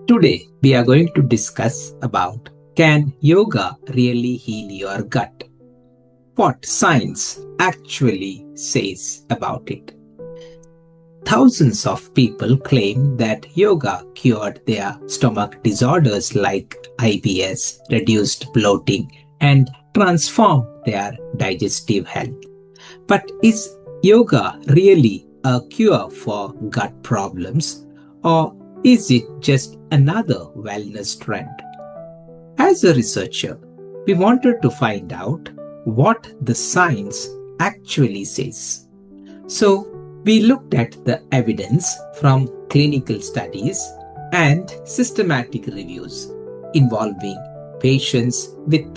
Today we are going to discuss about, can yoga really heal your gut? What science actually says about it. Thousands of people claim that yoga cured their stomach disorders like IBS, reduced bloating, and transformed their digestive health. But is yoga really a cure for gut problems, or is it just another wellness trend? As a researcher, we wanted to find out what the science actually says. So, we looked at the evidence from clinical studies and systematic reviews involving patients with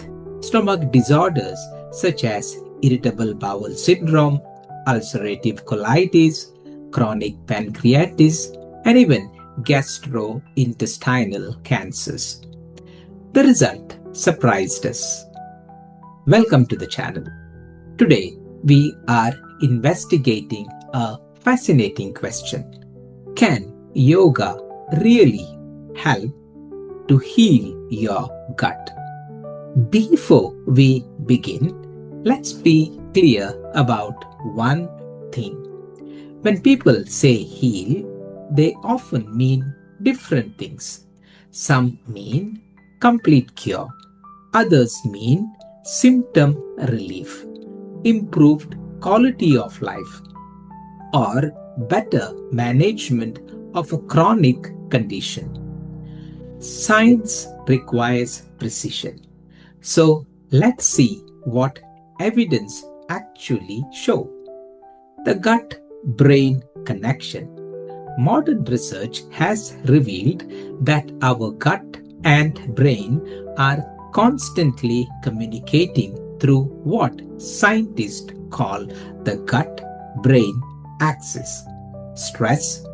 stomach disorders such as irritable bowel syndrome, ulcerative colitis, chronic pancreatitis, and even gastrointestinal cancers. The result surprised us. Welcome to the channel. Today, we are investigating a fascinating question. Can yoga really help to heal your gut? Before we begin, let's be clear about one thing. When people say heal, they often mean different things. Some mean complete cure, others mean symptom relief, improved quality of life, or better management of a chronic condition. Science requires precision. So let's see what evidence actually show. The gut-brain connection. Modern research has revealed that our gut and brain are constantly communicating through what scientists call the gut-brain axis. Stress,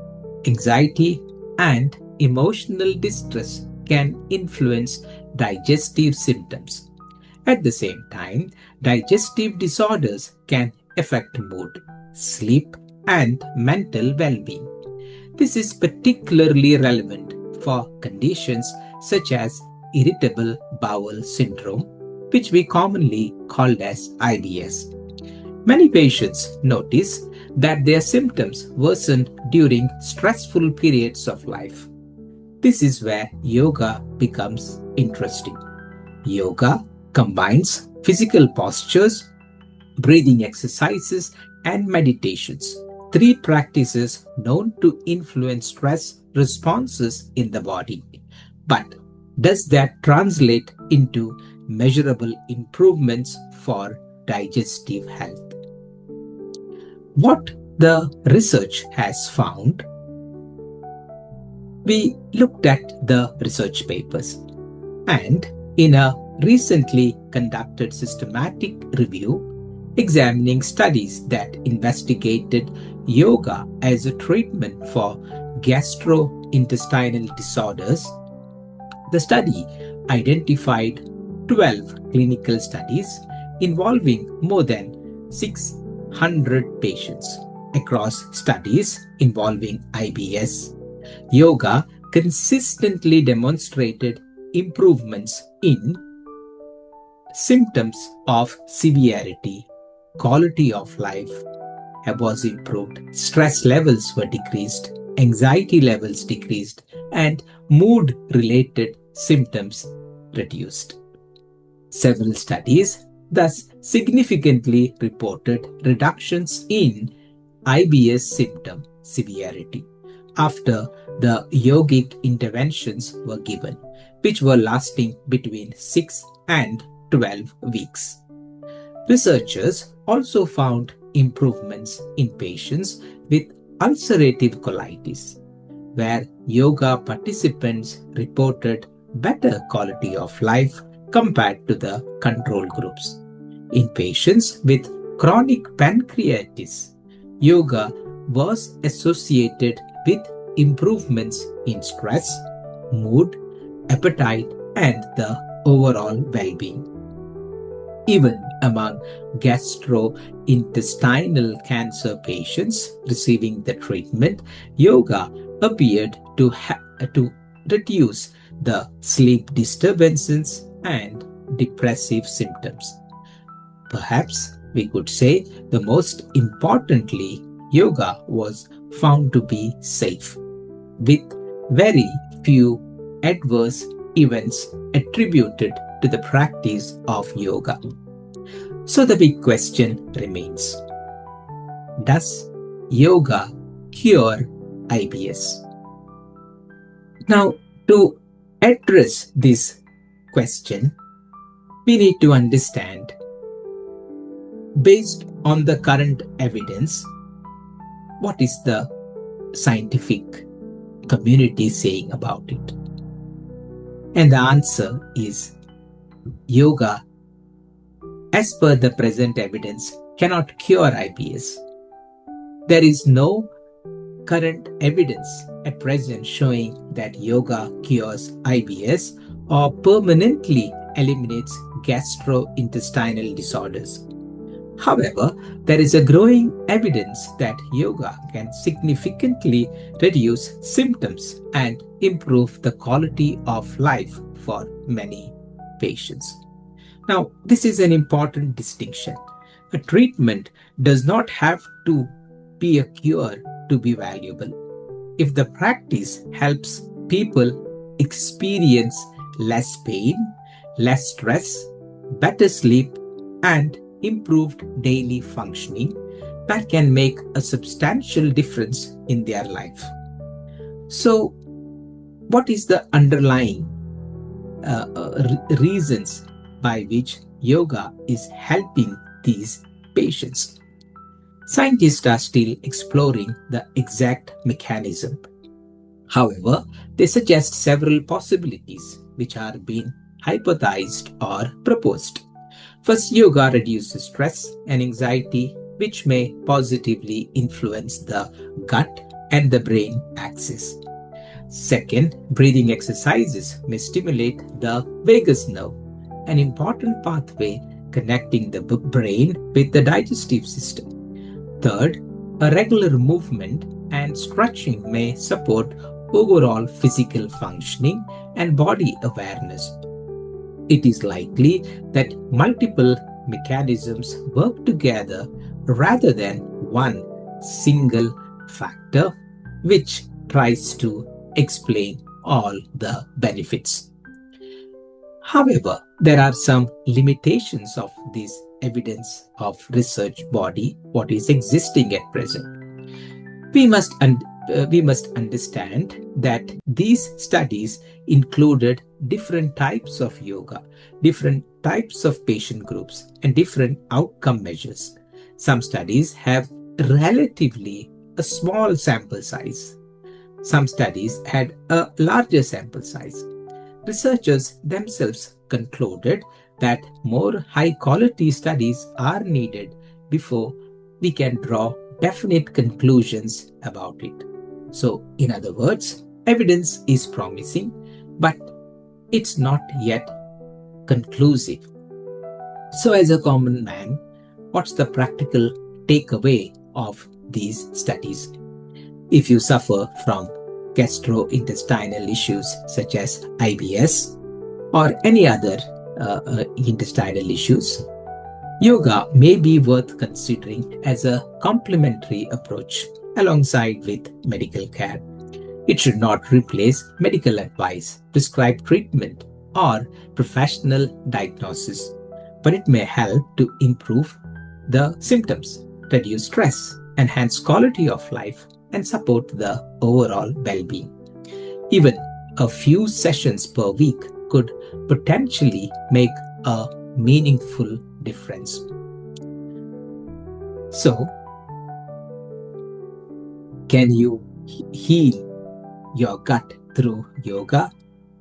anxiety, and emotional distress can influence digestive symptoms. At the same time, digestive disorders can affect mood, sleep, and mental well-being. This is particularly relevant for conditions such as irritable bowel syndrome, which we commonly call as IBS. Many patients notice that their symptoms worsen during stressful periods of life. This is where yoga becomes interesting. Yoga combines physical postures, breathing exercises, and meditations, three practices known to influence stress responses in the body. But does that translate into measurable improvements for digestive health? What the research has found, we looked at the research papers, and in a recently conducted systematic review examining studies that investigated yoga as a treatment for gastrointestinal disorders, the study identified 12 clinical studies involving more than 600 patients. Across studies involving IBS, yoga consistently demonstrated improvements in symptoms of severity, quality of life was improved, stress levels were decreased, anxiety levels decreased, and mood-related symptoms reduced. Several studies thus significantly reported reductions in IBS symptom severity after the yogic interventions were given, which were lasting between 6 and 12 weeks. Researchers also found improvements in patients with ulcerative colitis, where yoga participants reported better quality of life compared to the control groups. In patients with chronic pancreatitis, yoga was associated with improvements in stress, mood, appetite, and the overall well-being. Even among gastrointestinal cancer patients receiving the treatment, yoga appeared to reduce the sleep disturbances and depressive symptoms. Perhaps we could say the most importantly, yoga was found to be safe, with very few adverse events attributed to the practice of yoga. So the big question remains, does yoga cure IBS? Now, to address this question, we need to understand, based on the current evidence, what is the scientific community saying about it? And the answer is, yoga, as per the present evidence, cannot cure IBS. There is no current evidence at present showing that yoga cures IBS or permanently eliminates gastrointestinal disorders. However, there is a growing evidence that yoga can significantly reduce symptoms and improve the quality of life for many patients. Now, this is an important distinction. A treatment does not have to be a cure to be valuable. If the practice helps people experience less pain, less stress, better sleep, and improved daily functioning, that can make a substantial difference in their life. So, what is the underlying reasons by which yoga is helping these patients? Scientists are still exploring the exact mechanism. However, they suggest several possibilities which are being hypothesized or proposed. First, yoga reduces stress and anxiety, which may positively influence the gut and the brain axis. Second, breathing exercises may stimulate the vagus nerve, an important pathway connecting the brain with the digestive system. Third, a regular movement and stretching may support overall physical functioning and body awareness. It is likely that multiple mechanisms work together rather than one single factor, which tries to explain all the benefits. However, there are some limitations of this evidence of research body, what is existing at present. We must understand that these studies included different types of yoga, different types of patient groups, and different outcome measures. Some studies have relatively a small sample size. Some studies had a larger sample size. Researchers themselves concluded that more high-quality studies are needed before we can draw definite conclusions about it. So, in other words, evidence is promising, but it's not yet conclusive. So, as a common man, what's the practical takeaway of these studies? If you suffer from gastrointestinal issues such as IBS or any other intestinal issues, yoga may be worth considering as a complementary approach alongside with medical care. It should not replace medical advice, prescribed treatment, or professional diagnosis, but it may help to improve the symptoms, reduce stress, enhance quality of life, and support the overall well-being. Even a few sessions per week could potentially make a meaningful difference. So, can you heal your gut through yoga?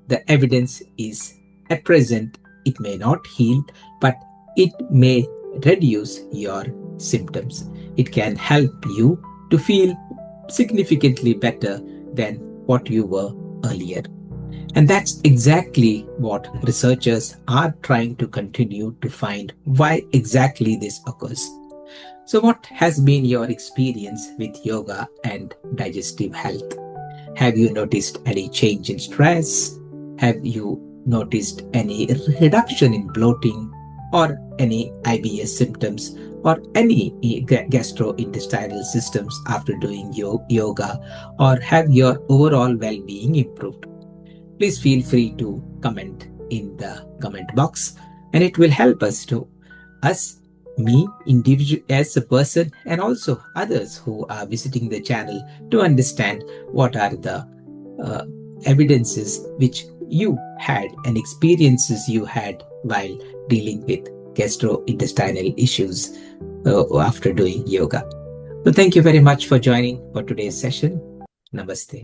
The evidence is at present it may not heal, but it may reduce your symptoms. It can help you to feel significantly better than what you were earlier. And that's exactly what researchers are trying to continue to find why exactly this occurs. So what has been your experience with yoga and digestive health? Have you noticed any change in stress? Have you noticed any reduction in bloating or any IBS symptoms or any gastrointestinal systems after doing yoga, or have your overall well-being improved? Please feel free to comment in the comment box, and it will help us, me individual as a person, and also others who are visiting the channel, to understand what are the uh, evidences which you had and experiences you had while dealing with gastrointestinal issues after doing yoga. So thank you very much for joining for today's session. Namaste.